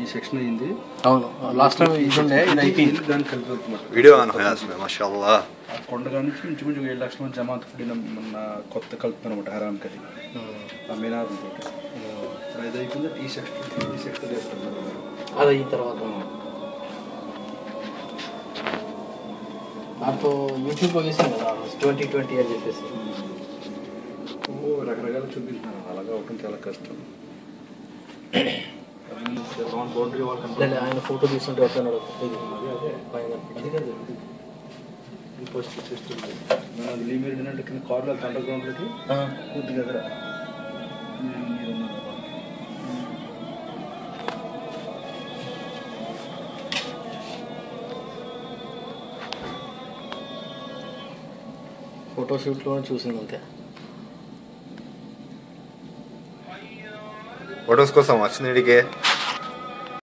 ఈ సెక్షన్ అయింది. అవును, లాస్ట్ టైం ఇది ఉండే, ఇది అయిపోయింది. దానికి కలిపి వీడియో ఆన్ है इसमें माशाल्लाह. ఆ కొండ నుంచి ఇంచుమించు 7 లక్షల మంది జమాత్ పడిన మన కొత్త కలుపుతారు అనమాట హరాం కది ఆ మీనార్ తోటి. అది అయిపోయింది. ఈ సెక్షన్ చేస్తున్నారు. అది అయిన తర్వాత దాంట్లో యూట్యూబ్లో వేసాను కదా 2020 అని చెప్పేసి. రకరకాల చూపిస్తున్నారు. అలాగా అవటం చాలా కష్టం. ఆయన ఫోటో తీసుకుంటే వస్తున్నాడు. ఫస్ట్ సిస్టమ్ మన లీమీర్ ఏంటంటే కింద కార్లో అండర్ గ్రౌండ్లోకి కొద్దిగా దగ్గర ఫోటోషూట్లోనే చూసింది అంతే. ఫొటోస్ కోసం వచ్చింది.